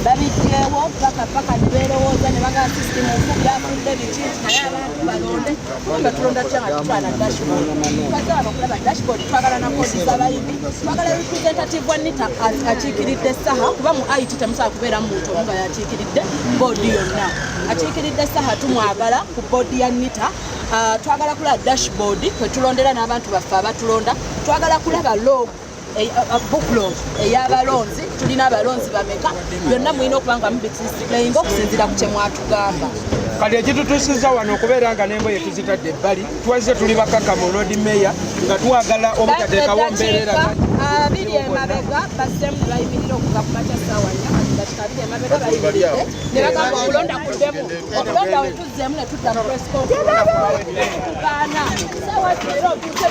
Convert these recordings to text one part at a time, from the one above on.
babiteewo paka nibeerowooza ne bagaa sisitimu okubyafudde bikinti naye abantu balonde kumbe tulonda tutya nga tutwala dashboard twagala okulaba dashboard twagala nakozesa abayibi twagala representative wa nita akiikiridde Saha kuba mu IT temusobola kubeeramu muntu omu nga yakiikiridde boodi yonna akiikiridde Saha tumwagala ku boodi ya nita twagala kulaba dashboard kwe tulondera n'abantu baffe abatulonda twagala kulaba log booklog ey'abalonzi tulina abalonzi bameka byonna mulina okuba nga mubidisiplayinga okusinziira ku kye mwatugamba kati ekitutuusizza wano okubeera nga n'engoye tuzitadde ebbali twazze tuli bakaka mu road meya nga twagala obutateekawo mbeerera abiri emabega bassemu ne bayimirira okuva ku makya ssaawa nnya dakiika abiri emabega bayimiridde ne bagamba okulonda kuddemu okulonda we tuzzeemu ne tudda mu press conference tugaana ssaawa zero otuuse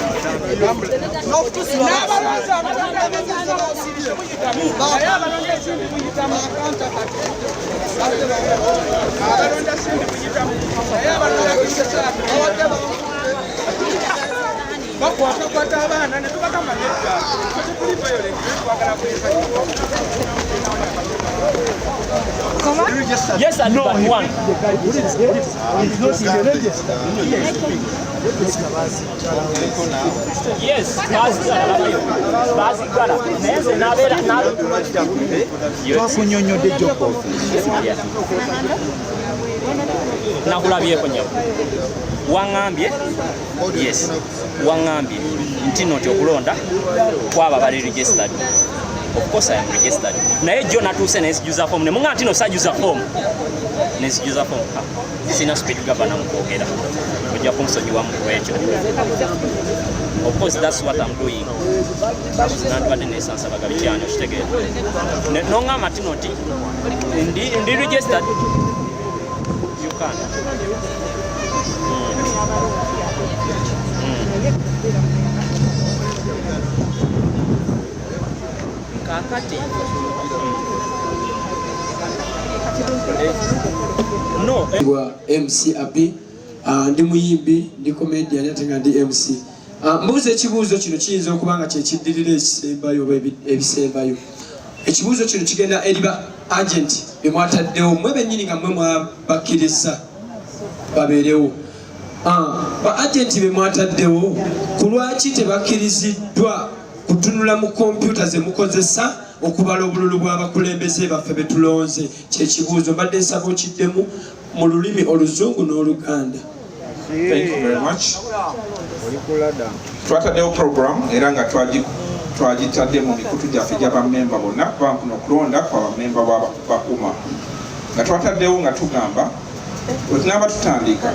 bakwata abaana ne tubagamba nedda tetulivayo twagala Yes, and no, but one. It's not in the register. Yes, Twakunyonyodde Joko. nakulabyeko nyawo wangambye yes wangambye nti noti okulonda kwaba bali registered. Of course I am registered. Naye jo natuuse nesijuza form ne munga ntino sajuza form nesijuza form sina speed governor mukogera kujja kumusonyiwa mukwecho. Of course that's what I'm doing. Not what the essence of a Galician stegera. No ngama tinoti ndi registered. You can. Kakati. No. MC Abi, ndi muyimbi, ndi comedian ate nga ndi MC. Mbuuza ekibuuzo kino kiyinza okuba nga kye kiddirira ekisembayo oba ebisembayo. Ekibuuzo kino kigenda eri ba agent be mwataddewo mmwe bennyini nga mmwe mwabakkiriza babeerewo. Ba agent be mwataddewo ku lwaki tebakkiriziddwa kutunula mu kompyuta ze mukozesa okubala obululu bw'abakulembeze baffe be tulonze? Kyekibuuzo mbadde nsaba okiddemu mu lulimi Oluzungu n'Oluganda. Thank you very much. Twataddewo program era nga twagitadde mu mikutu gyaffe gy'abamemba bonna bampuna okulonda kwa bamemba bakuma nga twataddewo nga tugamba bwe tunaaba tutandika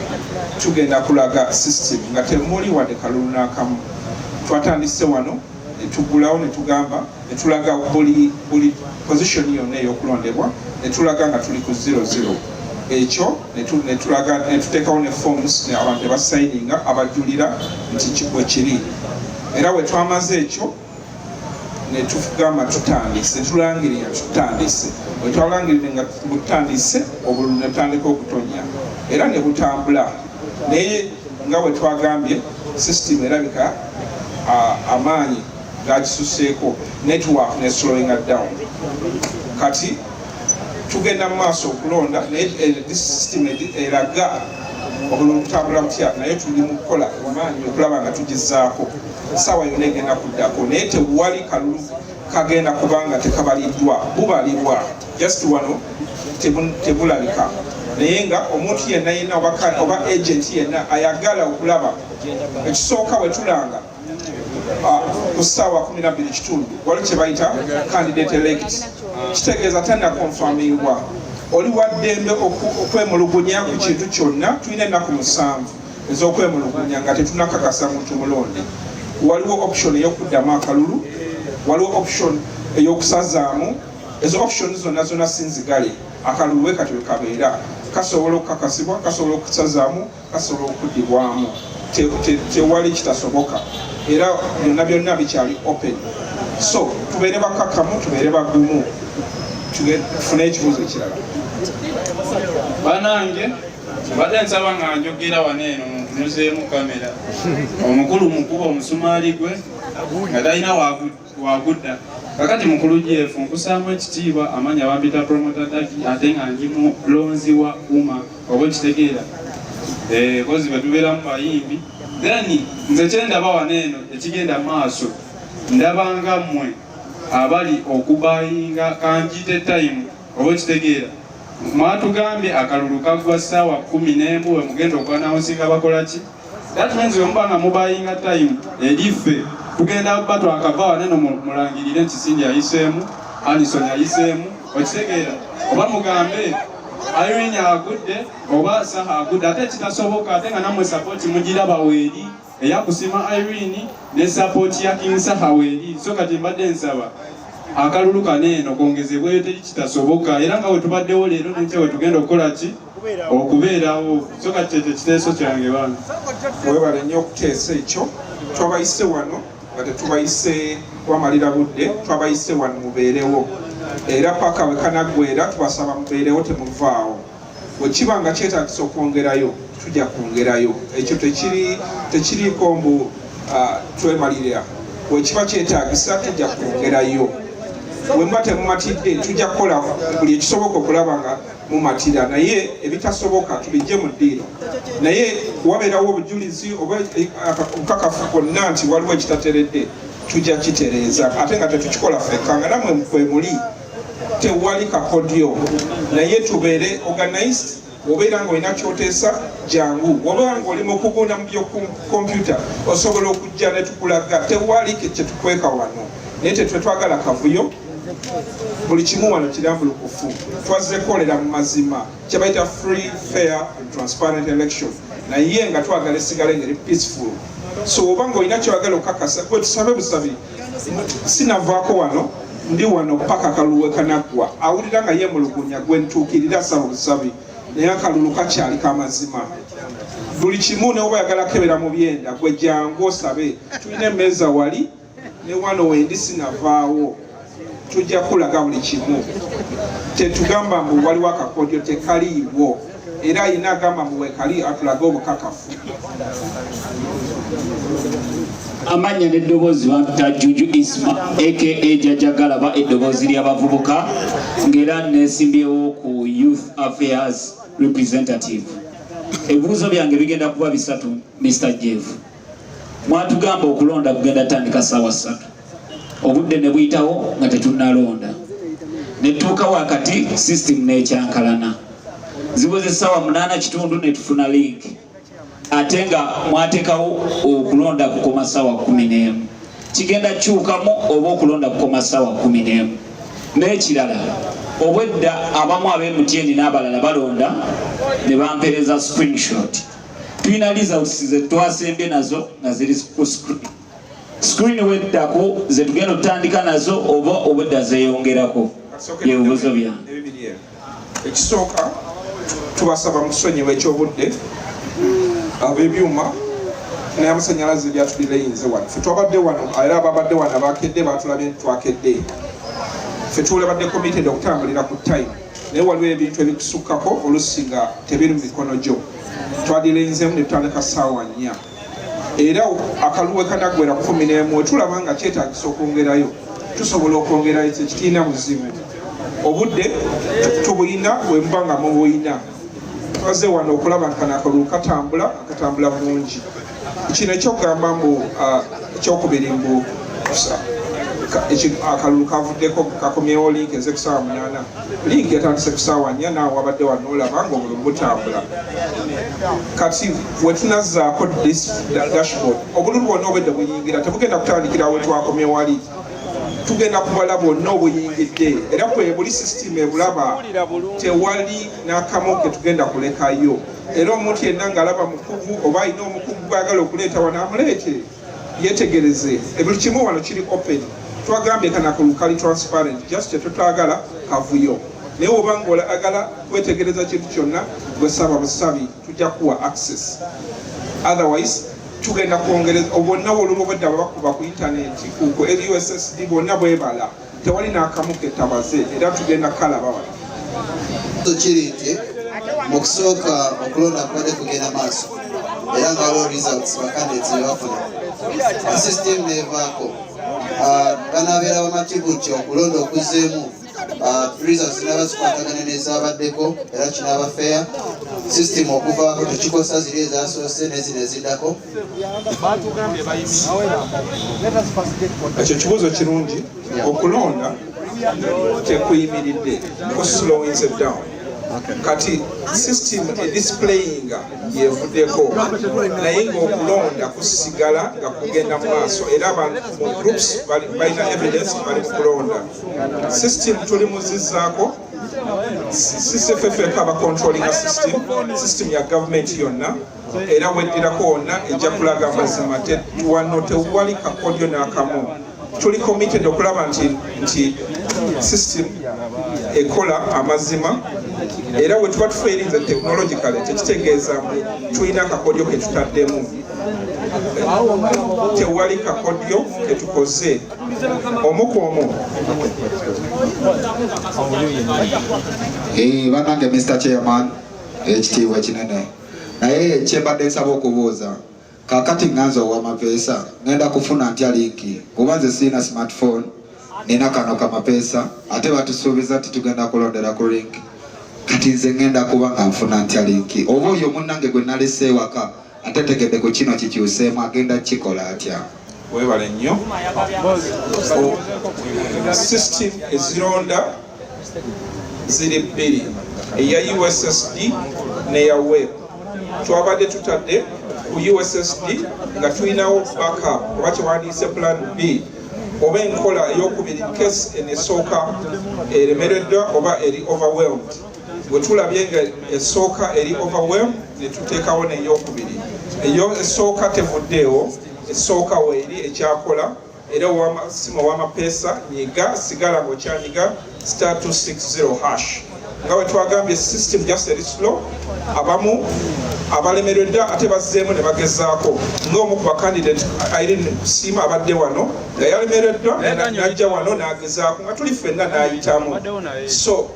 tugenda kulaga system nga temuli wadde kalulu n'akamu. Twatandise wano netugulawo netugamba netulaga buli position yonna ey'okulondebwa netulaga nga tuli ku 00. Ekyo netuteekawo ne forms abantu basayininga abajulira nti bwe kiri era we twamaze ekyo netugamba tutandise netulangirira tutandise we twalangirire nga butandise obululu netutandika okutonya era ne butambula naye nga we twagambye system erabika amaanyi gakisuseeko network ne slowing down kati tugenda mu maaso okulonda naye system eraga obululu butambula butya naye tuli mu kukola amaanyi okulaba nga tugizaako sawa yonna egenda kuddako naye tewali kalulu kagenda kubanga tekabaliddwa bubalibwa just wano tebulabika naye nga omuntu yenna yenna oba agent yenna ayagala okulaba ekisooka bwe tulanga ku ssaawa 12:00 waliwo kye bayita candidate elect kitegeeza tannakonfamingwa oli waddembe okwemulugunya ku kintu kyonna tulina ennaku 7 ez'okwemulugunya nga tetunakakasa muntu mulonde waliwo option ey'okuddamu akalulu waliwo option ey'okusazaamu ezo option zonna sinzigale akalulu we kati wekabeera kasobola okukakasibwa kasobola okusazaamu kasobola okuddibwamu tewali kitasoboka era byonna bikyali open so tubeere bakakamu tubeere bagumu tufune ekibuuzo ekirala banange badde nsaba nga njogera wano eno ntunuzeemu kamera omukulu mukuba omusumaali gwe nga talina wagudda kakati mukulu jeefu nkusaamu ekitiibwa amanya bampita promota daki ate nga ndi mulonzi wa uma oba ekitegeera kozi betubeeramu bayimbi then nze kyendaba wano eno ekigenda maaso ndabanga mmwe abali okubayinga kanjite time oba ekitegeera mwatugambye akalulu kagwa ssaawa 11 we mugenda okwanawusinga bakola ki that means wemuba nga mubayinga time eriffe tugenda kuba twakava waneno mulangirire nti Cindy ayiseemu Alison ayiseemu okitegeera oba mugambe Irene agudde oba Saha agudde ate kitasoboka ate nga nammwe support mugiraba weeri eyakusima Irene ne support ya King Saha weeri so kati mbadde nsaba akalulu kaneeno kongezebweyo teri kitasoboka era nga wetubaddewo leero nekye wetugenda okukola ki okubeerawo so kati ekyo kiteeso kyange bana webale nnyo okuteesa ekyo twabayise wano nga tetubayise wamalira budde twabayise wano mubeerewo era paka wekanaggwera tubasaba mubeerewo temuvaawo wekiba nga kyetaagisa okwongerayo tujja kwongerayo ekyo tekiriiko mbu twemalira wekiba kyetaagisa tujja kwongerayo wemba temumatidde tujja kukola buli ekisoboka okulaba nga mumatira naye ebitasoboka tubijje mu ddiiro naye wabeerawo obujulizi oba okukakafu kwonna nti waliwo ekitateredde tujja kitereeza ate nga tetukikola fekka nga namwe kwemuli tewali kakodyo naye tubeere organized obeera nga olina kyoteesa jangu obeera nga oli mukugunda mu byokompyuta osobola okujja ne tukulaga tewali kyetukweka wano naye tetwetwagala kavuyo buli kimu wano kirambulukufu twazze kukolera mu mazima kyebayita free fair and transparent election naye nga twagala esigale ngeri peaceful so oba nga olina kyowagala okukakasa gwe tusabe busabi sinavaako wano ndi wano paka akalulu wekanaggwa awulira nga yemulugunya gwe ntuukirira saba busabi naye akalulu kakyali kamazima buli kimu neoba yagala kebera mu byenda gwe jangu osabe tulina emmeeza wali ne wano wendi sinavaawo tujja kulaga buli kimu tetugamba mbu waliwo akakodyo tekaliiwo era ayina agamba mbu wekali atulage obukakafu amanya n'eddoboozi bampita Juju Isma aka Jajjagalaba eddoboozi ly'abavubuka ng'era neesimbyewo ku Youth Affairs Representative. Ebibuuzo byange bigenda kuba 3 Mr. Jeff. Mwatugamba okulonda kugenda tandika ssaawa 3 obudde ne buyitawo nga tetunnalonda netuuka wakati system n'ekyankalana zibuze ssaawa 8:30 ne tufuna link ate nga mwateekawo okulonda kukoma ssaawa 11 kigenda kyukamu oba okulonda kukoma ssaawa 11 n'ekirala obwedda abamu ab'MTN n'abalala balonda ne bampeereza screenshot tulina results ze twasembye nazo nga ziri ku screen weddako ze tugenda otandika nazo oba obwedda zeeyongerako byebibuuzo byange ekisooka tubasaba mutusonyiwa ekyobudde ab'ebyuma n'amasanyalaze byatulireyinze wano ffe twabadde wano era ababadde wano abakedde batulabye twakedde ffe tulabadde committed okutambulira ku time naye waliwo ebintu ebitusukkako olusi nga tebiri mu mikono gyo twadireyinzemu ne tutandika ssaawa 4 era akaluwe kanaggwera 11 tulaba nga kyetaagisa okwongerayo tusobola okwongerayo ekitiina buzibu obudde tubuyina bwemuba nga mubuyina twaze wano okulaba nkana akalulu katambula bulungi kino ekyokugamba mbu ekyokubiri mbu akalulu kavuddeko kakomyewo link eze kusaawa 8 link yatandise kusaawa 4 naawe wabadde wano olaba nga obulamu butambula kati wetunazzaako dashboard obululu bwonna obwedde buyingira tebugenda kutandikira we twakomye wali tugenda kubala bwonna obuyingidde era kwe buli system ebulaba tewali n'akamu ke tugenda kulekayo era omuntu yenna ng'alaba mukugu oba alina omukugu gwagala okuleeta wano amuleete yetegereze ebuli kimu wano kiri open twagambye kanakulu kali transparent just kyetutagala kavuyo naye oba ng'olagala kwetegereza kintu kyonna gwe saba busabi tujja kuwa access otherwise tugenda kwongereza obwonna olulwo bwedda babakuba ku intaneti kuko ussd bwonna bwebala tewali n'akamu ketabaze era tugenda kalaba wano kiri nti mu kusooka okulonda kubadde kugenda maaso era nga waliwo results bakandidates bebafuna system nevaako banaabeera bamativu nti okulonda okuzzeemu results naba zikwatagana n'ezaabaddeko era kinaaba fair system okuvaako tekikosa ziri ezasoose nezino eziddako ekyo kibuuzo kirungi okulonda tekuyimiridde kuslowinze down kati system edisplayinga yevuddeko naye ng'okulonda kusigala nga kugenda mu maaso era mu groups balina evidence bali mu kulonda system tuli muzizzaako sisefefeka abacontrollinga system ya gavumenti yonna era weddirako wonna ejja kulaga amazima wano tewali kakodyo n'akamu tuli committed okulaba nti system ekola amazima era we tuba tufeerinze technologically tekitegeeza tulina akakodyo ke tutaddemu tewali kakodyo ke tukoze omu ku omu banange Mr. Chairman ekitiibwa kinene naye kyembadde nsaba okubuuza kakati nganza ow'amapeesa ngenda kufuna ntya linki kuba nze siina smartphone nina kano kamapeesa ate batusuubiza nti tugenda kulondera ku link kati nze ngenda kuba nga nfuna ntya linki oba oyo munnange gwe nalese ewaka ate tegedde ku kino kikyuseemu agenda kikola atya webale nnyo system ezironda ziri bbiri eya ussd neya web twabadde tutadde ku ussd nga tulinawo backup oba kyewandiise plan b oba enkola ey'okubiri case enesooka eremereddwa oba eri overwhelmed bwe tulabye nga esooka eri overwhelmed ne tuteekawo n'ey'okubiri eyo esooka tevuddeewo esooka weeri ekyakola era owamasimu ow'amapeesa nyiga sigala ng'okyanyiga *260# nga bwe twagambye system just eri slow abamu abalemereddwa ate bazzeemu ne bagezaako ng'omu ku bakandidate Irene Kusiima abadde wano nga yalemereddwa n'ajja wano n'agezaako nga tuli ffenna n'ayitamu so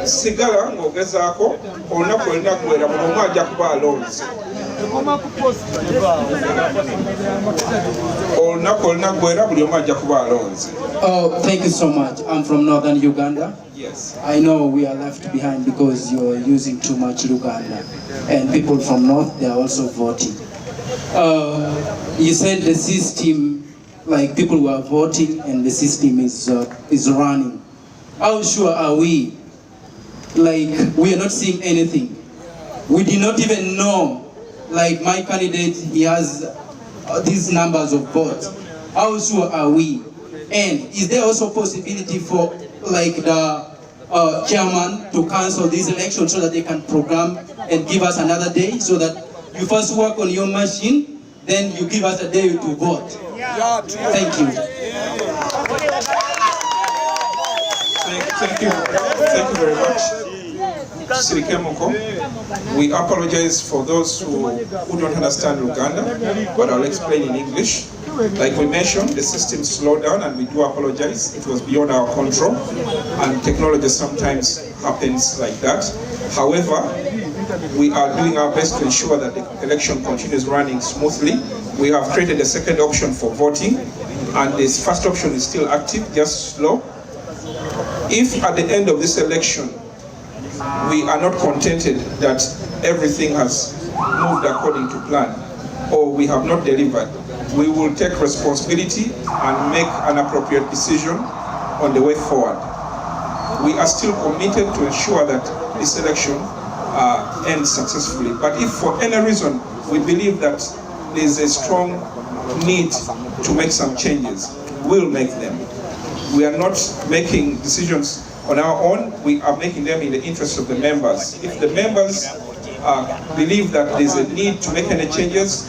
sigala ng'ogezaako olunaku olina kuwera buli omu ajja kuba alonze olunaku olina kuwera buli omu ajja kuba alonze. Oh, thank you so much. I'm from northern Uganda. Yes. I know we are left behind because you are using too much Uganda, and people from north, they are also voting. You said the system, like people were voting and the system is running. How sure are we? Like we are not seeing anything. We did not even know. Like my candidate, he has these numbers of votes. How sure are we? And is there also possibility for like the chairman to cancel this election so that they can program and give us another day so that you first work on your machine, then you give us a day to vote? Thank you. Thank you very much. Sirikemoko, we apologize for those who don't understand Uganda, but I'll explain in English. Like we mentioned, the system slowed down and we do apologize. It was beyond our control and technology sometimes happens like that. However, we are doing our best to ensure that the election continues running smoothly. We have created a second option for voting and this first option is still active, just slow. If at the end of this election, we are not contented that everything has moved according to plan, or we have not delivered, we will take responsibility and make an appropriate decision on the way forward. We are still committed to ensure that this election ends successfully. But if for any reason we believe that there is a strong need to make some changes, we'll make them. We are not making decisions on our own, we are making them in the interest of the members. If the members believe that there's a need to make any changes,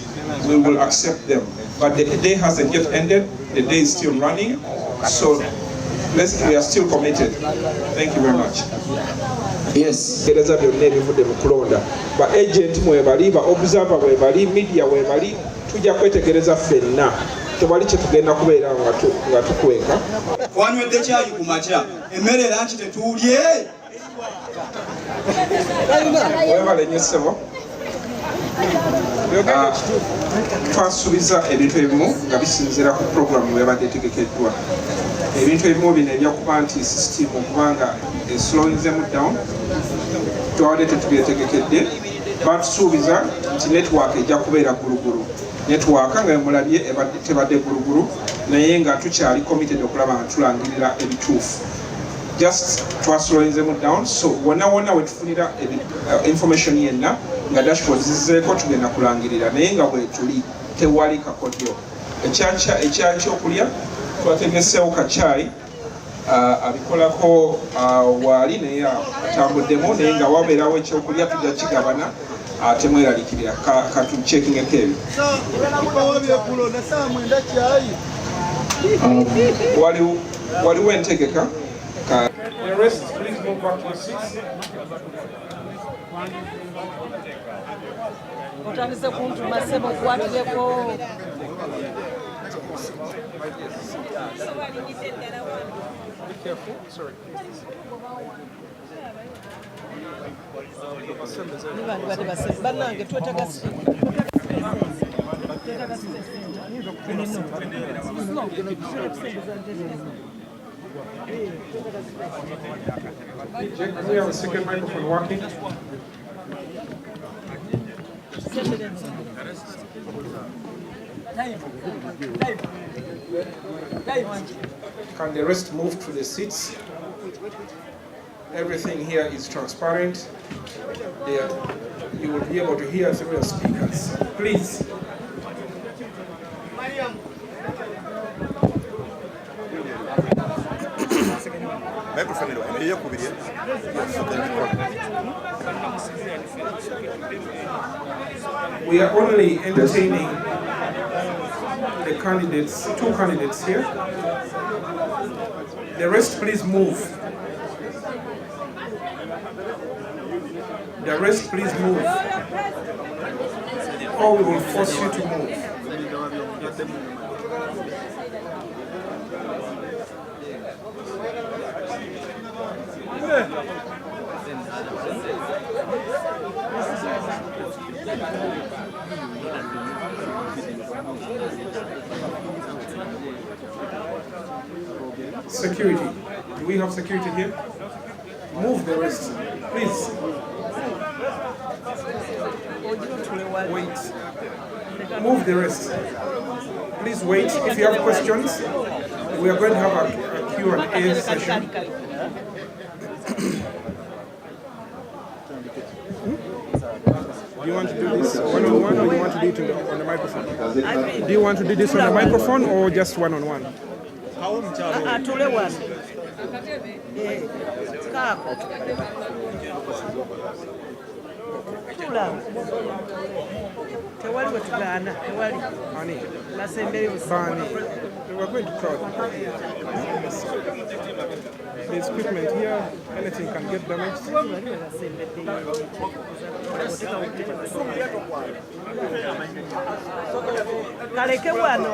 we will accept them. But the day hasn't yet ended, the day is still running, so we are still committed. Thank you very much. Yes. Gereza byonna ebivudde mu kulonda ba agent mwebali, ba observer mwebali, media mwebali, tujja kwetegereza ffenna. Tewali kye tugenda kubeera nga tukweka. Wanywedde kyayi ku makya, emmere era nti tetuulye. Webale nnyo ssebo. Twasuubiza ebintu ebimu nga bisinziira ku programu bwebadde etegekeddwa. Ebintu ebimu bino ebyokuba nti system okubanga eslowingzemu down twabadde tetubyetegekedde, batusuubiza nti network ejja kubeera gulugulu. Network nga emulabye tebadde gulugulu naye nga tukyali committed okulaba nga tulangirira ebituufu. Just twaslowingzemu down, so wonna wetufunira information yenna nga dashboard zizeeko tugenda kulangirira naye nga bwe tuli tewali kakodyo. Ekyakyokulya twategeseewo kacaayi abikolako waali naye atambuddemu naye nga wabeerawo ekyokulya tujja kigabana ate mweraliikirira katuchekingeko ebyo. Waliwo entegeka. The rest, please move back to your seats. Otandise kuntuma ssebo kwatuleko. Be careful, sorry. Bannange twetaaga Jack, do we have a second microphone working? Can the rest move to the seats? Everything here is transparent. There, you will be able to hear through your speakers. Please. We are only entertaining the candidates, 2 candidates here. The rest, please move. The rest, please move. Or we will force you to move. Security. Do we have security here? Move the rest, please. Wait. Move the rest. Please wait. If you have questions, we are going to have a Q&A session. Do you want to do this one-on-one, or do you want to do it on the microphone? Do you want to do this on the microphone or just one-on-one? Tewali wetugana, tewali. Honey. Bani. We are going to crowd. There's equipment here, anything can get damaged. Kaleke wano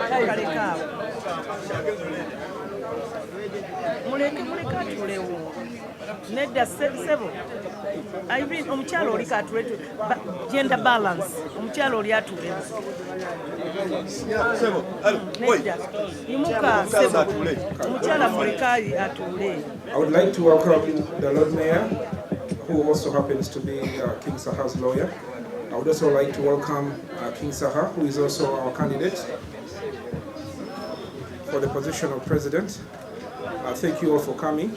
kaleke awo. Muleke atulewo. Nedda sebo. I mean, omukyalo oli katuletu gender balance. Omukyalo oli atulewo. Sebo. Nedda. Yimuka sebo. Omukyala mulekayi atule. I would like to welcome the Lord Mayor, who also happens to be King Saha's lawyer. I would also like to welcome King Saha, who is also our candidate for the position of president. Thank you all for coming.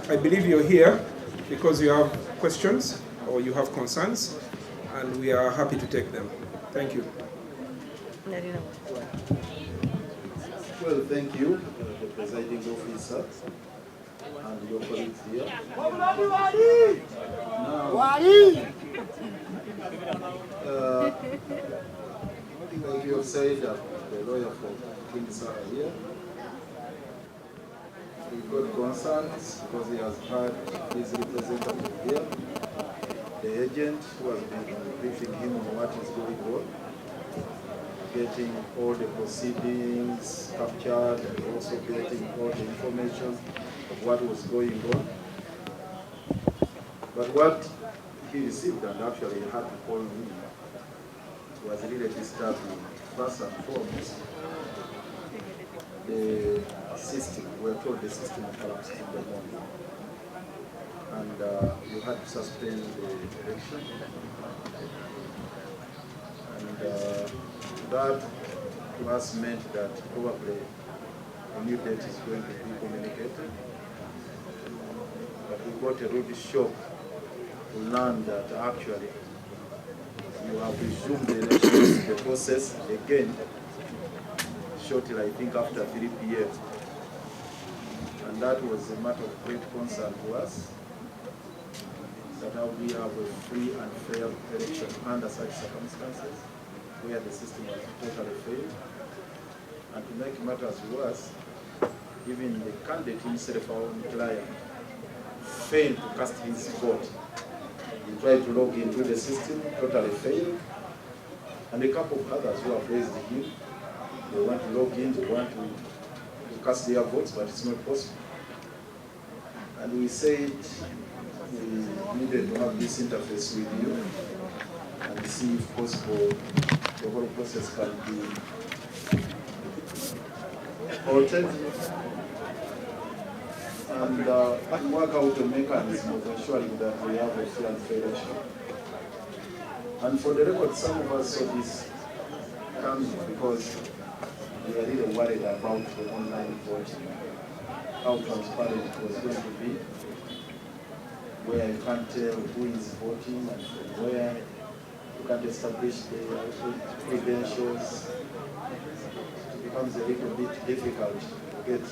I believe you're here because you have questions or you have concerns, and we are happy to take them. Thank you. Well, thank you, the presiding officer and your colleagues here. Like you have said, the lawyer for King Saha here. We've got concerns because he has had his representative here, the agent who has been briefing him on what is going on, getting all the proceedings captured and also getting all the information of what was going on. But what he received, and actually he had to call me, was really disturbing. First and foremost, the system, we were told the system collapsed in the morning. And you had to suspend the election. And that to us meant that probably a new date is going to be communicated. But we got a rude shock to learn that actually you have resumed the elections, the process again, shortly, I think, after 3 p.m. And that was a matter of great concern to us, that how we have a free and fair election under such circumstances, where the system has totally failed. And to make matters worse, even the candidate himself, our own client, failed to cast his vote. He tried to log into the system, totally failed. And a couple of others who have raised him, they want to log in, they want to cast their votes, but it's not possible. And we said we needed to have this interface with you and see if possible the whole process can be altered and work out a mechanism of ensuring that we have a fair and fair election. And for the record, some of us saw this comes because we are really worried about the online voting, how transparent it was going to be, where you can't tell who is voting and from where, you can't establish the credentials. It becomes a little bit difficult to get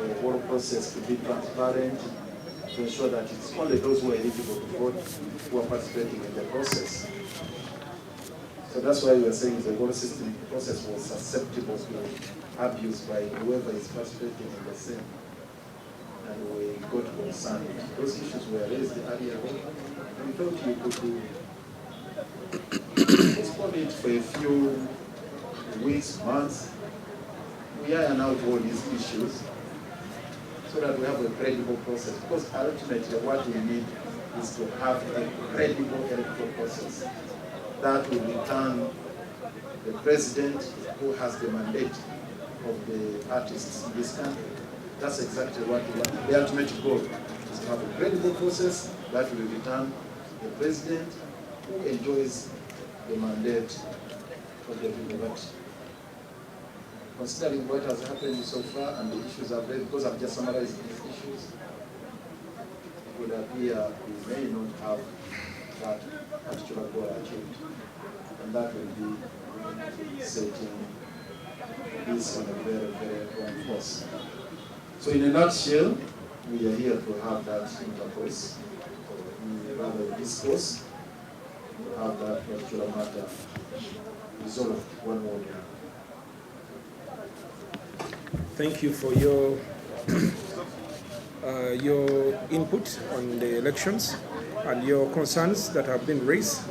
the whole process to be transparent, to ensure that it's only those who are eligible to vote who are participating in the process. So that's why we are saying the whole system process was susceptible to abuse by whoever is participating in the same. And we got concerned. Those issues were raised earlier on. We thought you could postpone it for a few weeks, months. We iron out all these issues so that we have a credible process. Because ultimately what we need is to have a credible electoral process that will return the president who has the mandate of the artists in this country. That's exactly what we want. The ultimate goal is to have a credible process that will return the president who enjoys the mandate of the people. But considering what has happened so far and the issues I've raised, because I've just summarized these issues, it would appear we may not have that particular goal achieved. And that will be setting this on a very, very wrong course. So in a nutshell, we are here to have that intercourse, rather discourse, to have that particular matter resolved one way or the other. Thank you for your input on the elections and your concerns that have been raised.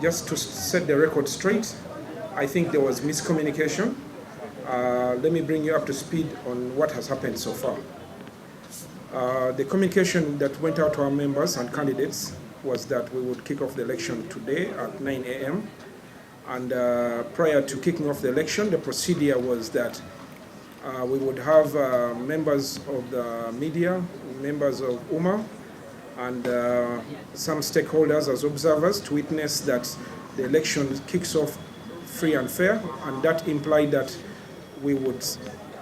Just to set the record straight, I think there was miscommunication. Let me bring you up to speed on what has happened so far. The communication that went out to our members and candidates was that we would kick off the election today at 9 a.m. And prior to kicking off the election, the procedure was that we would have members of the media, members of UMA, and some stakeholders as observers to witness that the election kicks off free and fair, and that implied that we would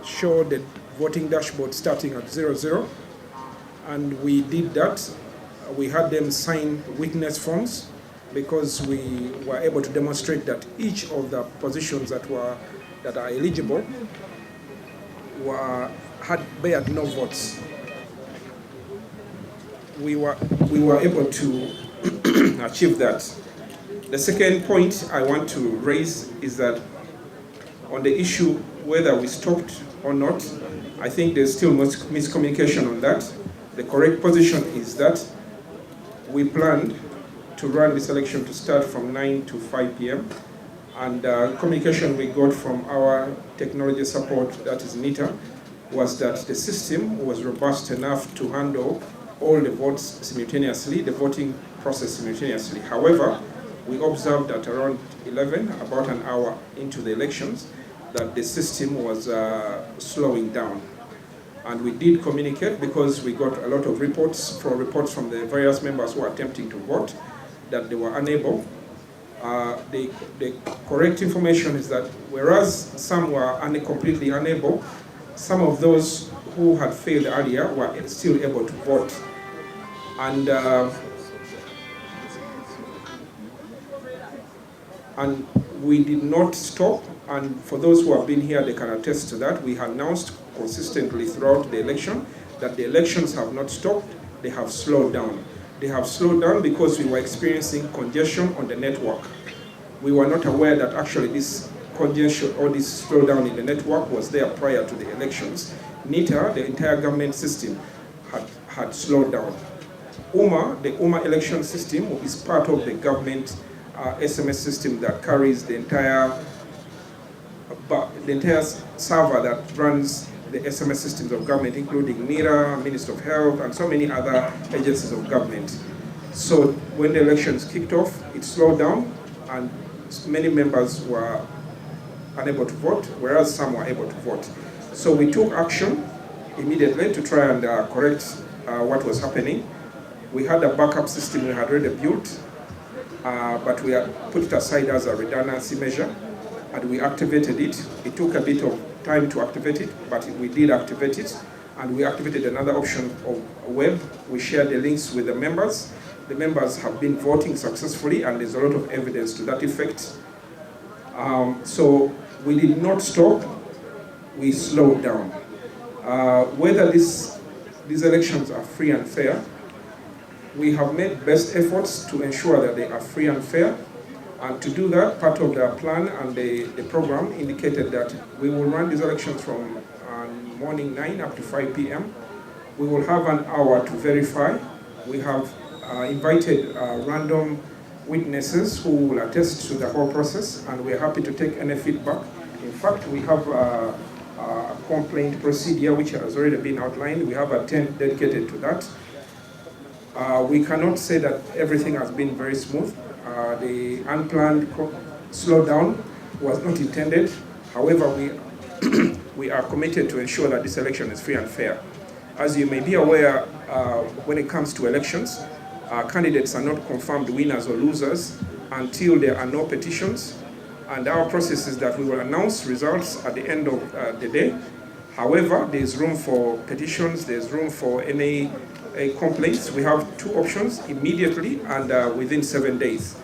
show the voting dashboard starting at 00, and we did that. We had them sign witness forms because we were able to demonstrate that each of the positions that are eligible bared no votes. We were able to achieve that. The second point I want to raise is that on the issue whether we stopped or not, I think there's still much miscommunication on that. The correct position is that we planned to run this election to start from 9 to 5 p.m. And communication we got from our technology support, that is NITA, was that the system was robust enough to handle all the votes simultaneously, the voting process simultaneously. However, we observed at around 11, about an hour into the elections, that the system was slowing down. And we did communicate because we got a lot of reports from the various members who were attempting to vote that they were unable. The correct information is that whereas some were completely unable, some of those who had failed earlier were still able to vote. And we did not stop, and for those who have been here, they can attest to that. We announced consistently throughout the election that the elections have not stopped, they have slowed down. They have slowed down because we were experiencing congestion on the network. We were not aware that actually this congestion or this slowdown in the network was there prior to the elections. NITA, the entire government system, had slowed down. UMA, the UMA election system, is part of the government SMS system that carries the entire server that runs the SMS systems of government, including NIRA, Ministry of Health, and so many other agencies of government. So when the elections kicked off, it slowed down, and many members were unable to vote, whereas some were able to vote. So we took action immediately to try and correct what was happening. We had a backup system we had already built, but we had put it aside as a redundancy measure, and we activated it. It took a bit of time to activate it, but we did activate it, and we activated another option of web. We shared the links with the members. The members have been voting successfully, and there's a lot of evidence to that effect. So we did not stop, we slowed down. Whether these elections are free and fair, we have made best efforts to ensure that they are free and fair. And to do that, part of the plan and the program indicated that we will run these elections from morning 9 up to 5 p.m. We will have an hour to verify. We have invited random witnesses who will attest to the whole process, and we're happy to take any feedback. In fact, we have a complaint procedure which has already been outlined. We have a tent dedicated to that. We cannot say that everything has been very smooth. The unplanned slowdown was not intended. However, we are committed to ensure that this election is free and fair. As you may be aware, when it comes to elections, candidates are not confirmed winners or losers until there are no petitions. And our process is that we will announce results at the end of the day. However, there's room for petitions, there's room for any complaints. We have two options: immediately and within 7 days.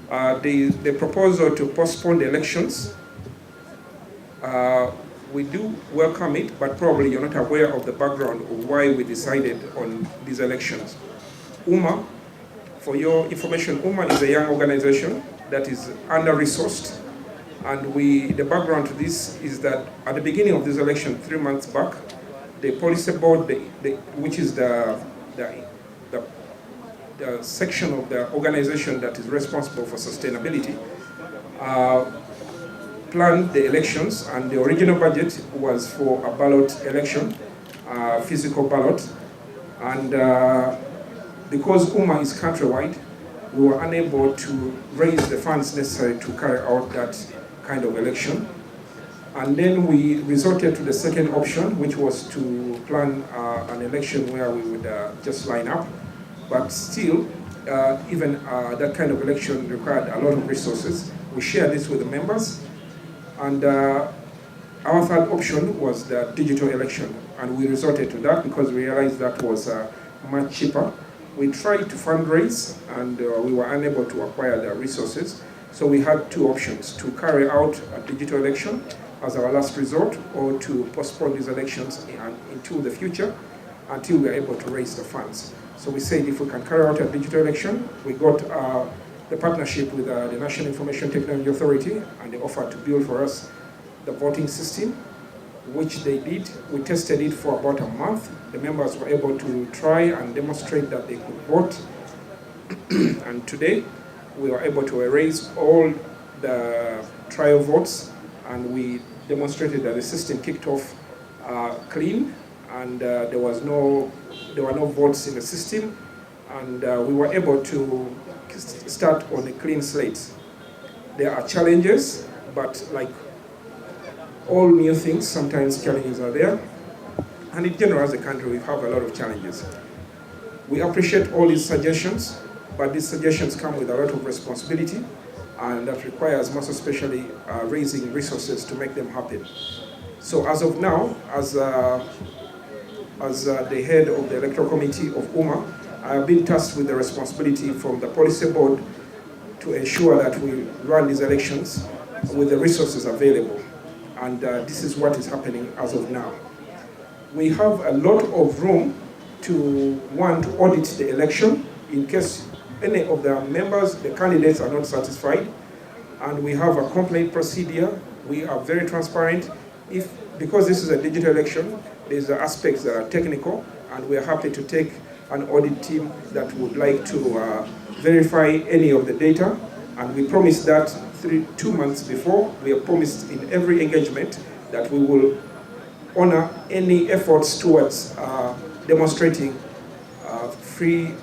The proposal to postpone the elections, we do welcome it, but probably you're not aware of the background of why we decided on these elections. UMA, for your information, UMA is a young organization that is under-resourced, and the background to this is that at the beginning of this election, 3 months back, the policy board, which is the section of the organization that is responsible for sustainability, planned the elections, and the original budget was for a ballot election, physical ballot, and because UMA is countrywide, we were unable to raise the funds necessary to carry out that kind of election. And then we resorted to the second option, which was to plan an election where we would just line up. But still, even that kind of election required a lot of resources. We shared this with the members. And our third option was the digital election. And we resorted to that because we realized that was much cheaper. We tried to fundraise and we were unable to acquire the resources. So we had two options: to carry out a digital election as our last resort, or to postpone these elections into the future until we are able to raise the funds. So we said if we can carry out a digital election, we got the partnership with the National Information Technology Authority, and they offered to build for us the voting system, which they did. We tested it for about a month. The members were able to try and demonstrate that they could vote. And today, we were able to erase all the trial votes, and we demonstrated that the system kicked off clean, and there were no votes in the system, and we were able to start on a clean slate. There are challenges, but like all new things, sometimes challenges are there. And in general, as a country, we have a lot of challenges. We appreciate all these suggestions, but these suggestions come with a lot of responsibility, and that requires most especially raising resources to make them happen. So as of now, as the head of the Electoral Committee of UMA, I have been tasked with the responsibility from the policy board to ensure that we run these elections with the resources available. And this is what is happening as of now. We have a lot of room to want to audit the election in case any of the members, the candidates, are not satisfied. And we have a complaint procedure. We are very transparent. Because this is a digital election, there's aspects that are technical, and we are happy to take an audit team that would like to verify any of the data. And we promised that 2 months before. We have promised in every engagement that we will honor any efforts towards demonstrating a free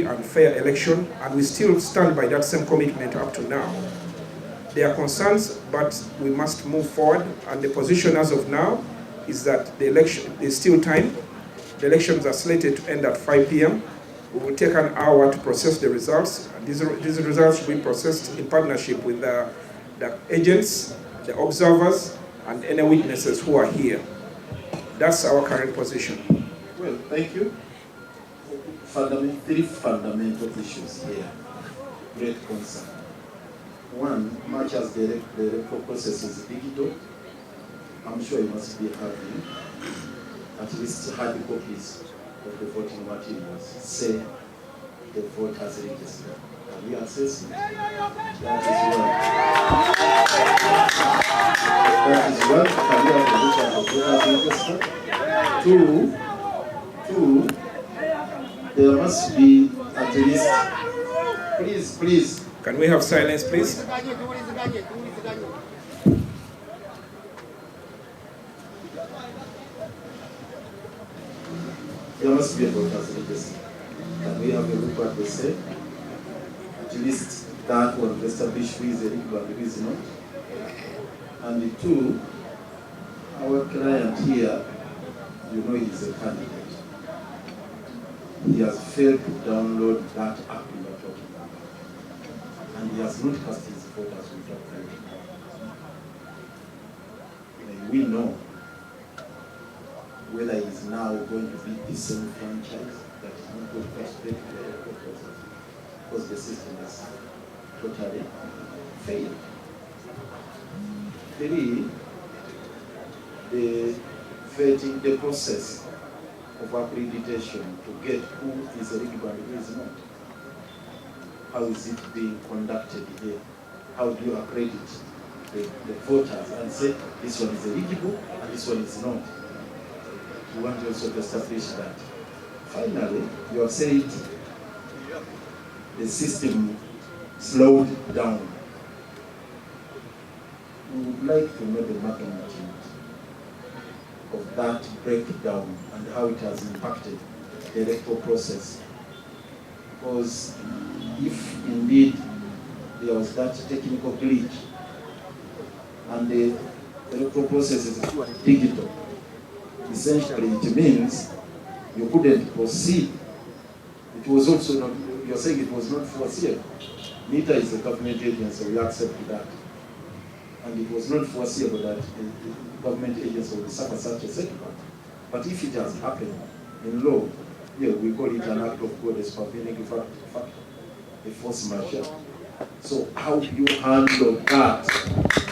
and fair election, and we still stand by that same commitment up to now. There are concerns, but we must move forward, and the position as of now is that the election, there's still time. The elections are slated to end at 5 p.m. We will take an hour to process the results. These results will be processed in partnership with the agents, the observers, and any witnesses who are here. That's our current position. Well, thank you. Three fundamental issues here. Great concern. One, much as the electoral process is digital, I'm sure you must be having at least hard copies of the voting materials. Say the vote has registered. Can you access it? That is one. Can you have a look at the vote has registered? Two, there must be at least, please. Can we have silence, please? There must be a vote as registered. Can we have a look at the say? At least that will establish who is eligible and who is not. And two, our client here, you know, he's a candidate. He has failed to download that app we are talking about. And he has not cast his vote as we talk about. We know whether he is now going to be disenfranchised, that is not going to participate in the electoral process, because the system has totally failed. Three, the vetting, the process of accreditation to get who is eligible and who is not. How is it being conducted here? How do you accredit the voters and say this one is eligible and this one is not? We want to also establish that. Finally, you have said the system slowed down. We would like to know the magnitude of that breakdown and how it has impacted the electoral process. because if indeed there was that technical glitch and the electoral process is digital, essentially it means you couldn't proceed. It was also not, you're saying it was not foreseeable. NITA is a government agency, we accept that. And it was not foreseeable that the government agency would suffer such a setback. But if it has happened in law, yeah, we call it an act of God as prevailing factor, a force majeure. So how do you handle that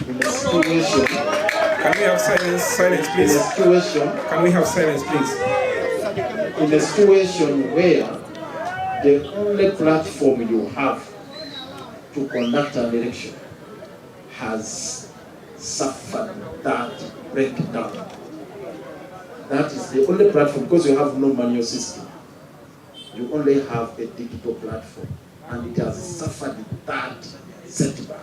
in a situation? Can we have silence? Silence, please. In a situation. Can we have silence, please? In a situation where the only platform you have to conduct an election has suffered that breakdown. That is the only platform, because you have no manual system. You only have a digital platform, and it has suffered that setback.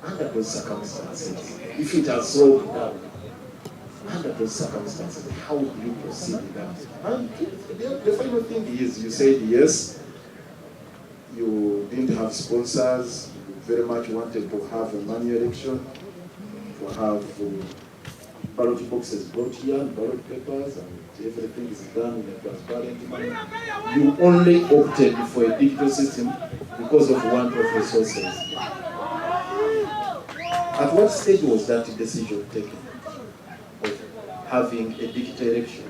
Under those circumstances, if it has slowed down, under those circumstances, how do you proceed with that? And the final thing is, you said yes, you didn't have sponsors, you very much wanted to have a manual election, to have ballot boxes brought here, ballot papers, and everything is done in a transparent manner. You only opted for a digital system because of want of resources. At what stage was that decision taken of having a digital election?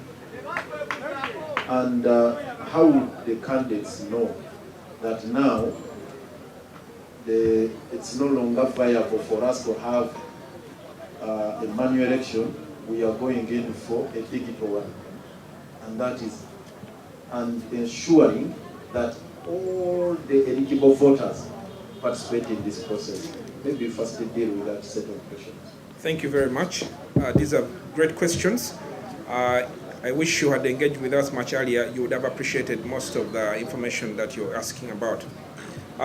And how would the candidates know that now it's no longer viable for us to have a manual election, we are going in for a digital one? And that is, and ensuring that all the eligible voters participate in this process. Maybe first deal with that set of questions. Thank you very much. These are great questions. I wish you had engaged with us much earlier. You would have appreciated most of the information that you're asking about.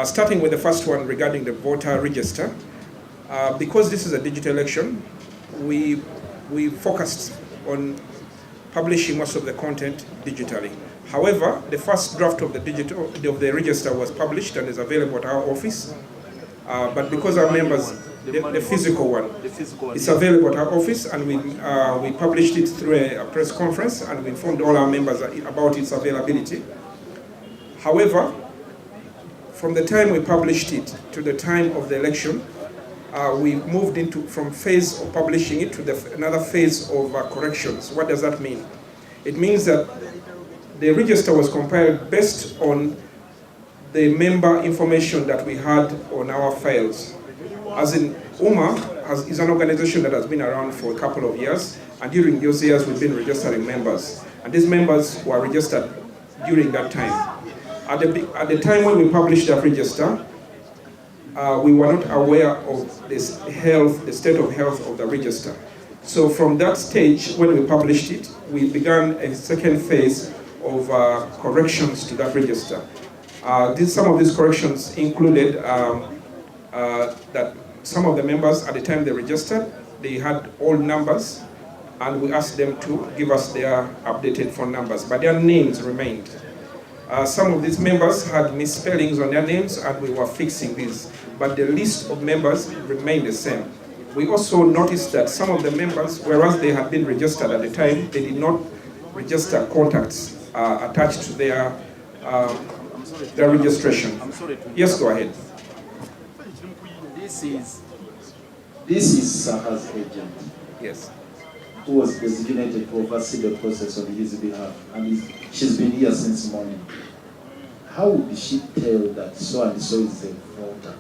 Starting with the first one regarding the voter register. Because this is a digital election, we focused on publishing most of the content digitally. However, the first draft of the register was published and is available at our office. But because our members, the physical one, it's available at our office, and we published it through a press conference, and we informed all our members about its availability. However, from the time we published it to the time of the election, we moved from phase of publishing it to another phase of corrections. What does that mean? It means that the register was compiled based on the member information that we had on our files. As in, UMA is an organization that has been around for a couple of years, and during those years we've been registering members. And these members were registered during that time. At the time when we published that register, we were not aware of the state of health of the register. So from that stage, when we published it, we began a second phase of corrections to that register. Some of these corrections included that some of the members, at the time they registered, they had old numbers, and we asked them to give us their updated phone numbers, but their names remained. Some of these members had misspellings on their names, and we were fixing these, but the list of members remained the same. We also noticed that some of the members, whereas they had been registered at the time, they did not register contacts attached to their registration. Yes, go ahead. This is Saha's agent. Yes. Who was designated to oversee the process on his behalf, and she's been here since morning. How would she tell that so and so is a voter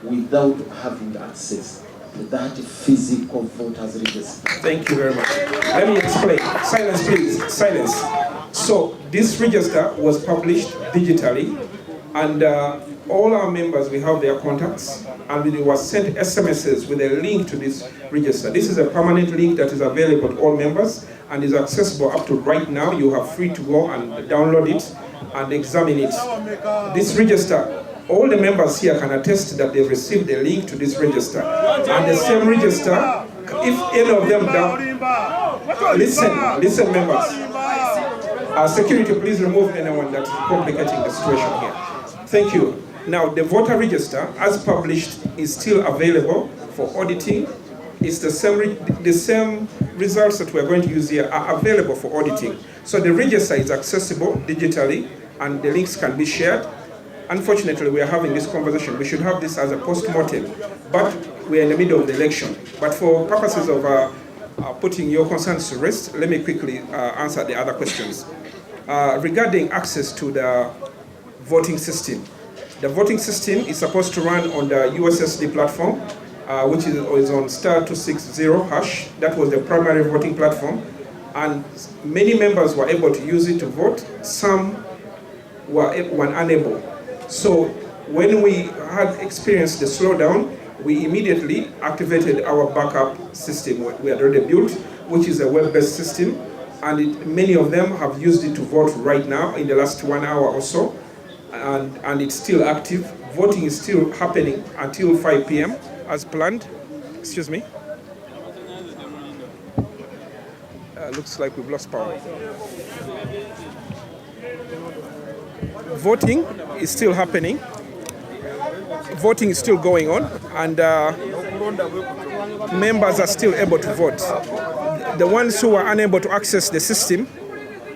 without having access to that physical voter's register? Thank you very much. Let me explain. Silence, please. Silence. So this register was published digitally, and all our members, we have their contacts, and they were sent SMSs with a link to this register. This is a permanent link that is available to all members and is accessible up to right now. You are free to go and download it and examine it. This register, all the members here can attest that they've received a link to this register. And the same register, if any of them down, listen members. Security, please remove anyone that's complicating the situation here. Thank you. Now, the voter register, as published, is still available for auditing. It's the same results that we're going to use here are available for auditing. So the register is accessible digitally, and the links can be shared. Unfortunately, we are having this conversation. We should have this as a post-mortem, but we're in the middle of the election. But for purposes of putting your concerns to rest, let me quickly answer the other questions. Regarding access to the voting system. The voting system is supposed to run on the USSD platform, which is on *260#. That was the primary voting platform. And many members were able to use it to vote. Some were unable. So when we had experienced the slowdown, we immediately activated our backup system we had already built, which is a web-based system. And many of them have used it to vote right now in the last 1 hour or so. And it's still active. Voting is still happening until 5 p.m. as planned. Excuse me. Looks like we've lost power. Voting is still happening. Voting is still going on, and members are still able to vote. The ones who are unable to access the system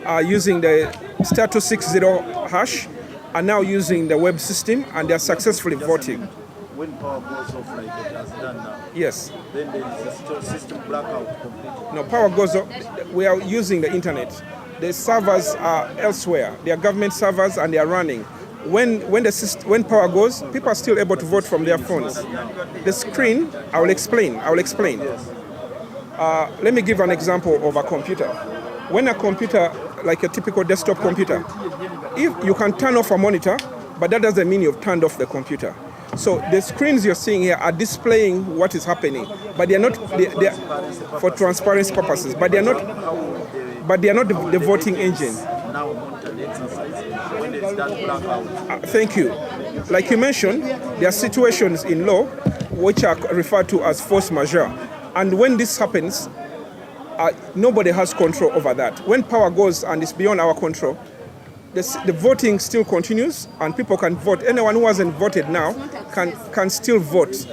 are using the *260# are now using the web system, and they are successfully voting. When power goes off like it has done now, yes, then there is a system blackout completely. No, power goes off. We are using the internet. The servers are elsewhere. They are government servers, and they are running. When power goes, people are still able to vote from their phones. The screen, I will explain. Let me give an example of a computer. When a computer, like a typical desktop computer, if you can turn off a monitor, but that doesn't mean you've turned off the computer. So the screens you're seeing here are displaying what is happening, but they are not for transparency purposes. But they are not the voting engine. Thank you. Like you mentioned, there are situations in law which are referred to as force majeure, and when this happens, nobody has control over that. When power goes and it's beyond our control, the voting still continues, and people can vote. Anyone who hasn't voted now can still vote.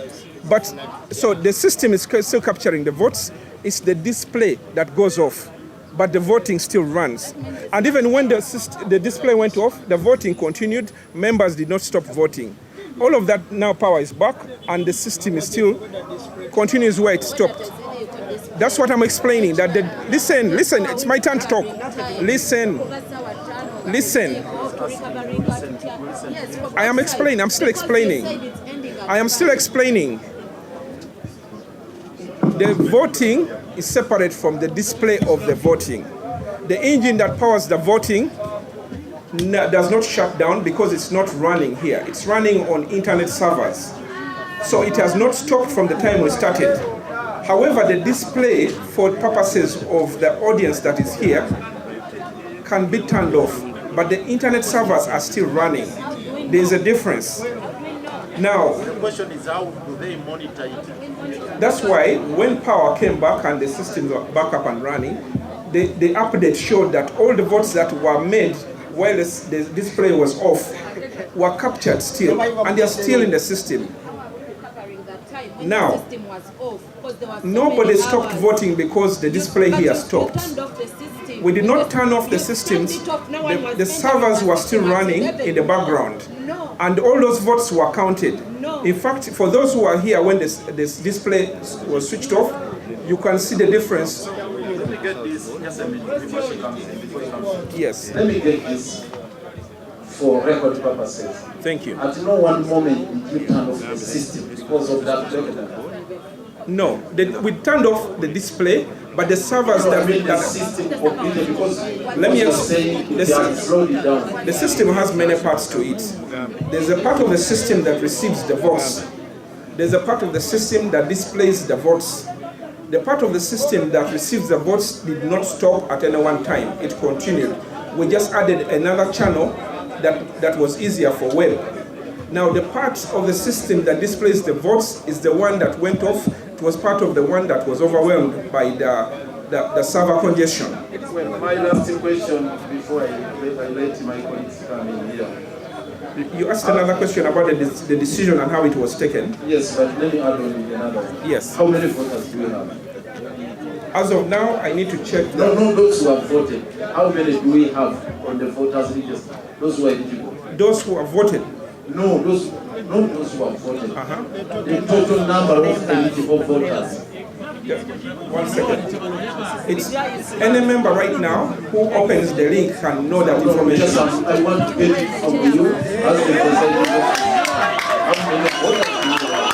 But so the system is still capturing the votes. It's the display that goes off, but the voting still runs. And even when the display went off, the voting continued. Members did not stop voting. All of that now power is back, and the system is still continues where it stopped. That's what I'm explaining. That listen. It's my turn to talk. Listen. I am explaining. I'm still explaining. The voting is separate from the display of the voting. The engine that powers the voting does not shut down because it's not running here. It's running on internet servers. So it has not stopped from the time we started. However, the display, for purposes of the audience that is here, can be turned off, but the internet servers are still running. There's a difference. Now, the question is, how do they monitor it? That's why when power came back and the systems were back up and running, the update showed that all the votes that were made while the display was off were captured still, and they are still in the system. Now, nobody stopped voting because the display here stopped. We did not turn off the systems. The servers were still running in the background, and all those votes were counted. In fact, for those who are here when this display was switched off, you can see the difference. Let me get this before she comes in. Yes. Let me get this for record purposes. Thank you. At no one moment did you turn off the system because of that breakdown? No, we turned off the display, but the servers that system completely, because let me explain. The system has many parts to it. There's a part of the system that receives the votes. There's a part of the system that displays the votes. The part of the system that receives the votes did not stop at any one time. It continued. We just added another channel that was easier for web. Now, the part of the system that displays the votes is the one that went off. It was part of the one that was overwhelmed by the the server congestion. Well, my last question before I let my colleagues come in here. You asked another question about the decision and how it was taken. Yes, but let me add on another one. Yes. How many voters do we have? As of now, I need to check. No, those who have voted. How many do we have on the voters register? Those who are eligible. Those who have voted? No, those who have voted. The total number of eligible voters. Yes. 1 second. It's any member right now who opens the link can know that information. Yes, I want to get it from you as the president. How many voters do you have?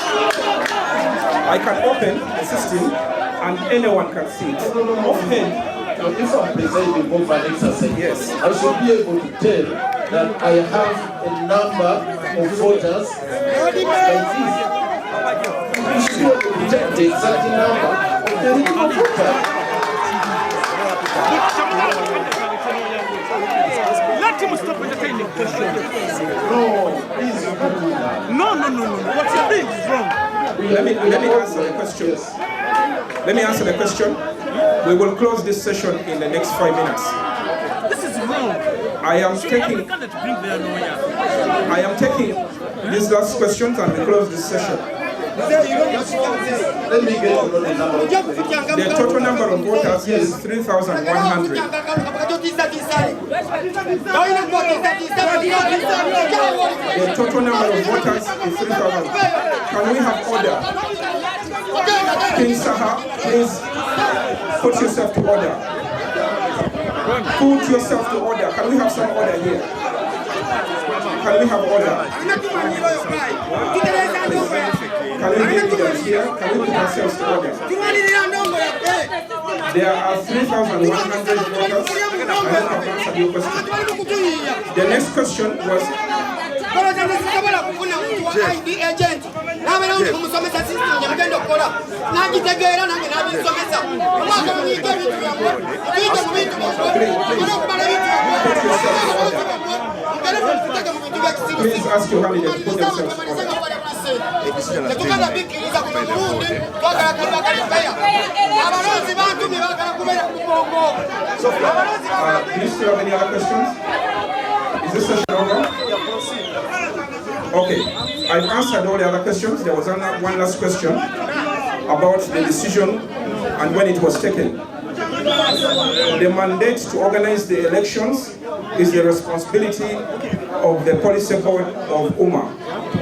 I can open the system and anyone can see it. Offhand, if I'm presiding over an exercise, yes, I should be able to tell that I have a number of voters like this. I should be able to tell the exact number of the eligible voters. Let him stop entertaining questions. No, please don't do that. No. What you're doing is wrong. Let me answer the question. Let me answer the question. We will close this session in the next 5 minutes. This is wrong. I am taking these last questions and we close this session. Let me get the number. The total number of voters is 3,100. The total number of voters is 3,000. Can we have order? King Saha, please put yourself to order. Put yourself to order. Can we have some order here? Can we have order? Can we get leaders here? Can we put ourselves to order? There are 3,100 voters. I hope I've answered your question. The next question was... Please ask your candidate to put themselves on. Do you still have any other questions? Is this session over? Okay, I've answered all the other questions. There was one last question about the decision and when it was taken. The mandate to organize the elections is the responsibility of the policy board of UMA.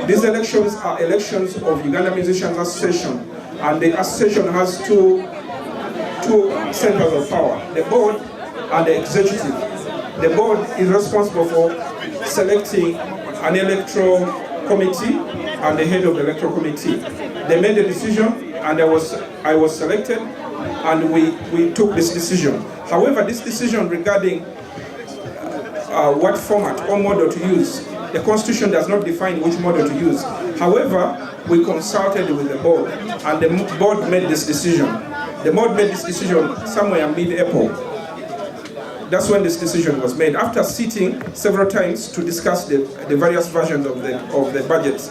These elections are elections of Uganda Musicians Association, and the association has two centers of power, the board and the executive. The board is responsible for selecting an electoral committee and the head of the electoral committee. They made a decision and I was selected and we took this decision. However, this decision regarding what format or model to use, the Constitution does not define which model to use. However, we consulted with the board and the board made this decision. The board made this decision somewhere mid-April. That's when this decision was made, after sitting several times to discuss the various versions of the budget.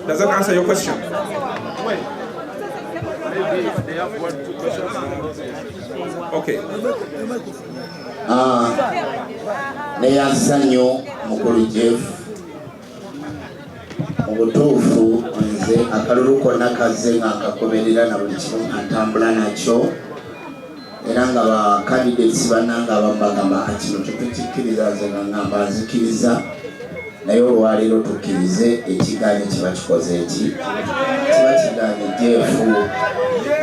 Does that answer your question? Okay. Neyasanyo mukulu Jeff obutuufu nze akalulu konna kazze nga akakomerera na buli kimu ntambula nakyo era nga ba candidates bannanga abamu bagamba kino tetukikkiriza nze nga ngamba nzikiriza naye olwaleero tukkirize ekigaanye kiba kikoze eki kiba kigaanye Jeff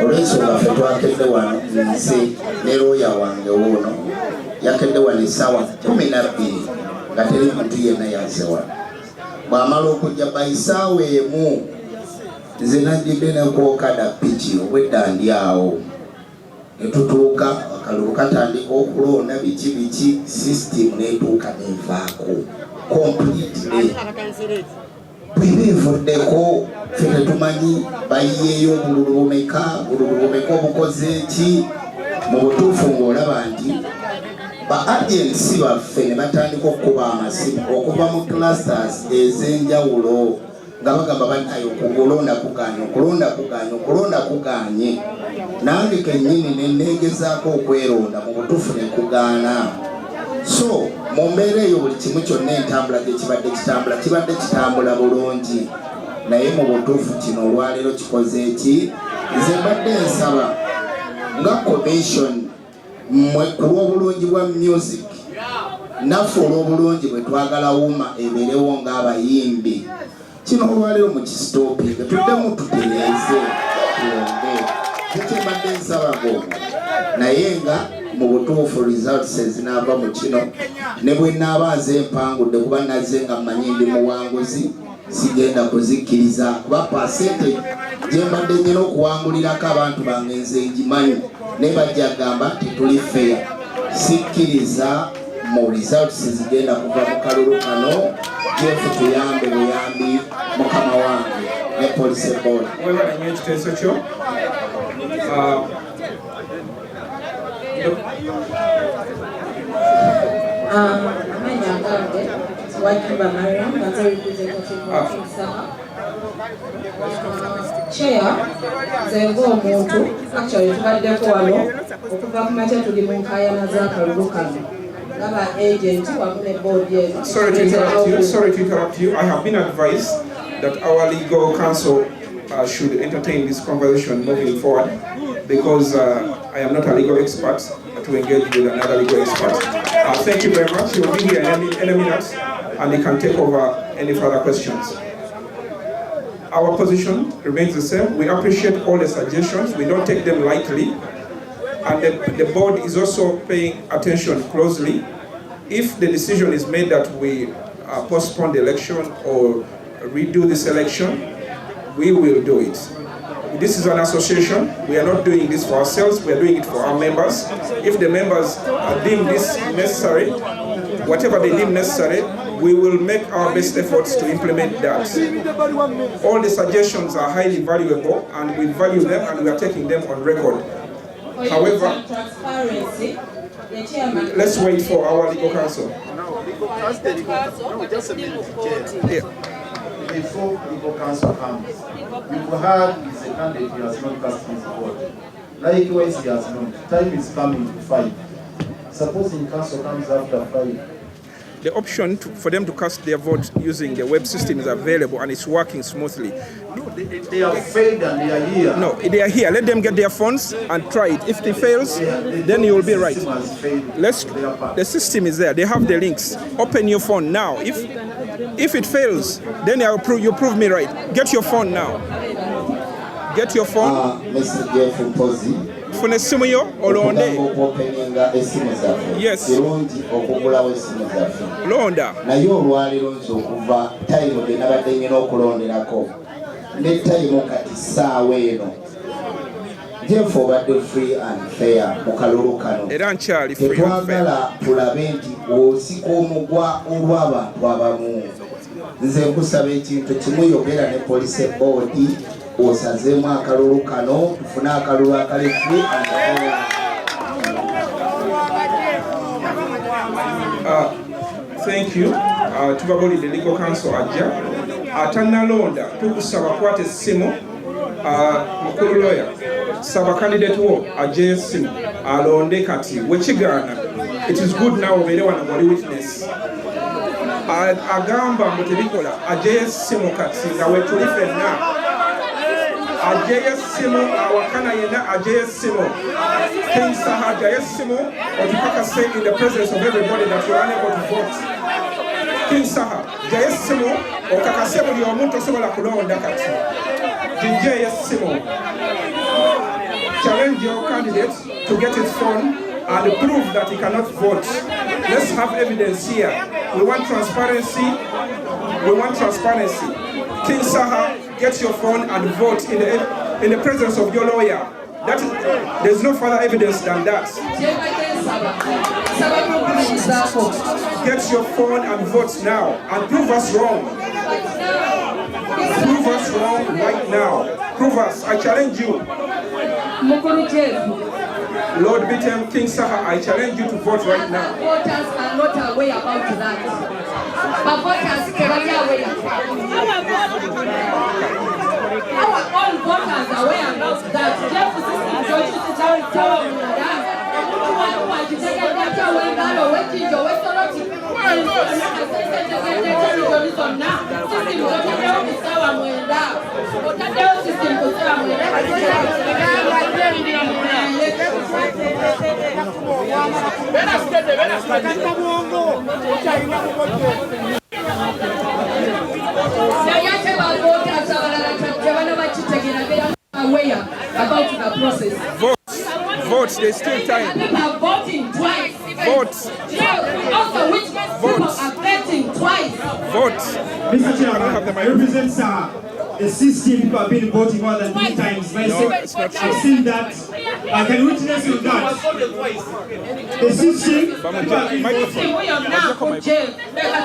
olw'ensonga ffe twakedde wano nze ne looya wange wuuno yakedde wano essaawa 12 nga teri muntu yenna yazze wano bw'amala okujja bayisaawa emu nze najjidde nekwokada piki obwedda ndi awo ne tutuuka akalulu katandika okulonda biki system netuuka nevaako completely bwebivuddeko ffe tetumanyi bayiyeeyo obululu bumeka obukoze eki mu butuufu ng'olaba nti ba agency baffe ne batandika okukuba amasimu okuva mu clusters ez'enjawulo nga bagamba bannayo okulonda kuganye nange kennyini nenneegezaako okweronda mu butuufu ne kugaana. So mu mbeera eyo buli kimu kyonna entambula gyekibadde kitambula bulungi, naye mu butuufu kino olwaleero kikoze eki? Nze mbadde nsaba nga commission mmwe ku lw'obulungi bwa music, naffe olw'obulungi bwe twagala wuuma ebeerewo ng'abayimbi, kino olwaleero mu kisitoopinge tuddemu tutereeze tuwonge. Kyembadde nsaba gomwo, naye nga mu butuufu results ezinaava mu kino ne bwe naaba nze empangudde kuba nazze nga mmanyi ndi muwanguzi, sigenda kuzikkiriza kuba percentage gye mbadde nnyina okuwangulirako abantu bange nze ngimanyi, naye bajja kugamba tetuli fair. Sikkiriza mu results zigenda kuva mu kalulu kano. Jeff tuyambe buyambi mukama wange ne police board. Webala nnyo ekiteeso kyo. Amanya agange Wakiba Mariam, that's a representative of Saha. Chair, nzenga omuntu actually tubaddeko wano okuva ku makya tuli mu nkaayana z'akalulu kano ngaba agent wamu ne board yetu. Sorry to interrupt you. I have been advised that our legal counsel should entertain this conversation moving forward because I am not a legal expert to engage with another legal expert. Thank you very much. He will be here in a minute and he can take over any further questions. Our position remains the same. We appreciate all the suggestions. We don't take them lightly. And the board is also paying attention closely. If the decision is made that we postpone the election or redo this election, we will do it. This is an association. We are not doing this for ourselves. We are doing it for our members. If the members deem this necessary, whatever they deem necessary, we will make our best efforts to implement that. All the suggestions are highly valuable and we value them and we are taking them on record. However, let's wait for our legal counsel. Before legal counsel comes, you've heard is a candidate who has not cast his vote. Likewise, he has not. Time is coming to 5. Supposing counsel comes after 5. The option for them to cast their vote using the web system is available and it's working smoothly. No, they have failed and they are here. No, they are here. Let them get their phones and try it. If it fails, then you will be right. The system is there. They have the links. Open your phone now. If it fails, then you prove me right. Get your phone now. Get your phone. Mr. Jeff Mpozi. Fune esimu yo olonde. Yes. Londa. Naye olwaleero nze okuva time gye nabadde nnyina okulonderako ne time kati ssaawa eno Jeff obadde free and fair mu kalulu kano. Era nkyali free and fair. Tetwagala tulabe nti osika omugwa olw'abantu abamu. Nze nkusaba ekintu kimu, yogera ne police board osazeemu akalulu kano tufune akalulu akali free and fair. Thank you. Tubabulidde legal counsel ajja. Atannalonda tukusaba kwata essimu mukulu lawyer. Saba candidate wo ajje essimu alonde kati wekigaana. It is good now obeere wano wali witness. Agamba mbu tebikola ajje essimu kati nga wetuli ffenna. Ajje essimu awakana yenna ajje essimu. King Saha ajje essimu otupakase in the presence of everybody that you are unable to vote. King Saha ajje essimu okakase buli omuntu osobola kulonda kati. Ajje essimu. Challenge your candidate to get his phone and prove that he cannot vote. Let's have evidence here. We want transparency. We want transparency. King Saha, get your phone and vote in the presence of your lawyer. There's no further evidence than that. Get your phone and vote now and prove us wrong. Prove us wrong right now. Prove us. I challenge you. Lord Bitem, King Saha, I challenge you to vote right now. Voters are not aware about that. But voters cannot be aware. Our own voters are aware about that. About the process. Votes, there's still time. People are voting twice. Votes. Also, which people are voting twice. Votes. Mr. Chairman, I represent Saha. The 16 people have been voting more than 3 times. No, it's not true. I've seen that. I can witness on that. The 16 people have been voting. We are now for jail. Let us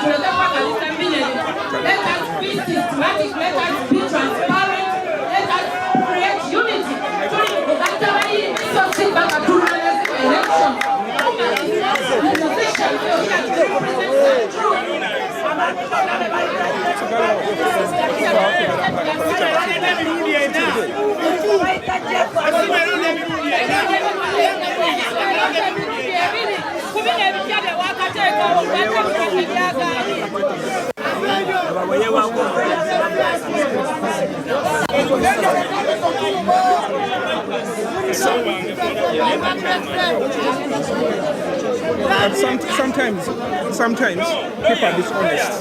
be systematic. Let us be transparent. Let us create unity. Sometimes people are dishonest.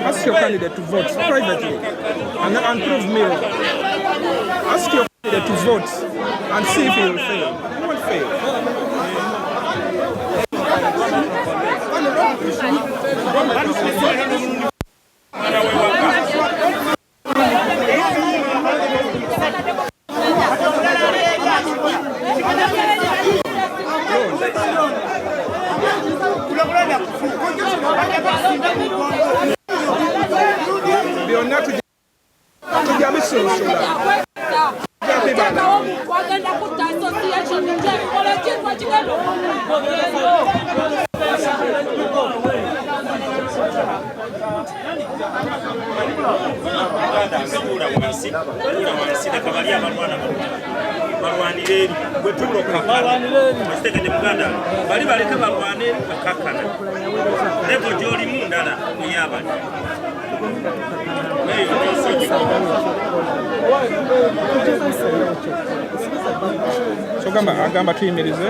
Ask your candidate to vote privately and prove me wrong. Ask your candidate to vote and see if he will fail. He won't fail. So agamba tuyimirize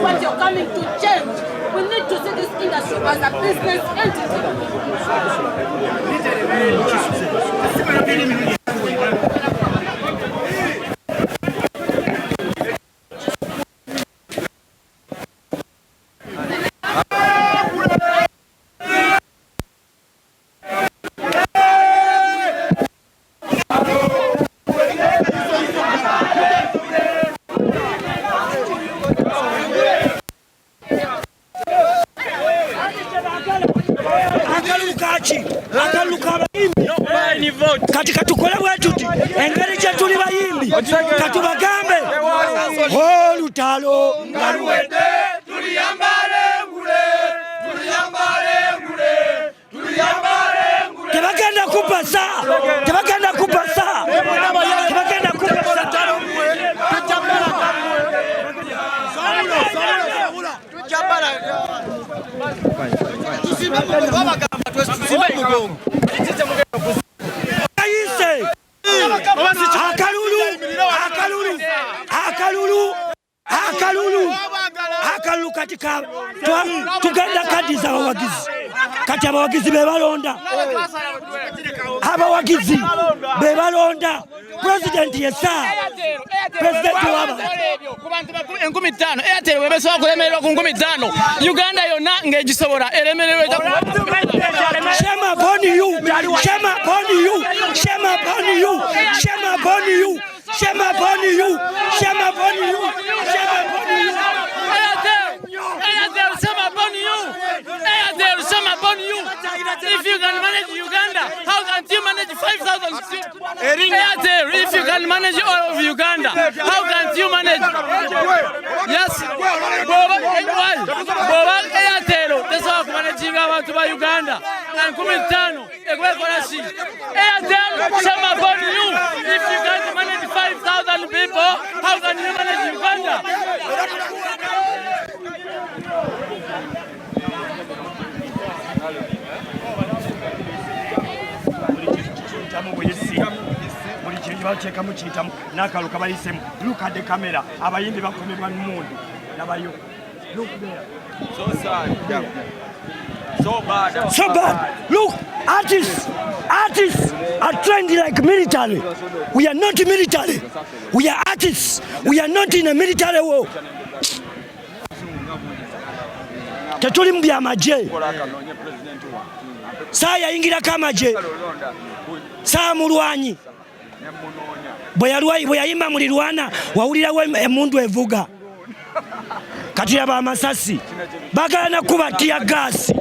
what you're coming to change. We need to see this industry as a business entity. katika tukole bwetuti engeri gye tuli bayimbi katubagambe olutalo nga luwedde tuliyambale ngule tebagenda kupasa akalulu katika tugenda kadiza abawagizi kati abawagizi bebalonda presidenti yesa presidenti waba enkumi 5 Airtel webesobola kulemererwa ku 50 Uganda yonna ng'egisobola eremererwa shame upon you If you can manage Uganda, how can you manage 5,000 Airtel? If you can manage all of Uganda, how can you manage? Yes. Boba Airtel, that's how managing our to Uganda. And Kumitano, Airtel, some about you. If you can manage 5,000 people, how can you manage Uganda? Look at the camera. Look there. So sad. So bad. So bad. Look, artists are trained like military. We are not military. We are artists. We are not in a military war. Tetuli mbya maje. Saya ingira kama je. Saa mulwanyi. Bwe yayimba mulirwana wawulirawo emundu evuga. Kati aba amasasi bagana kuba tia gasi.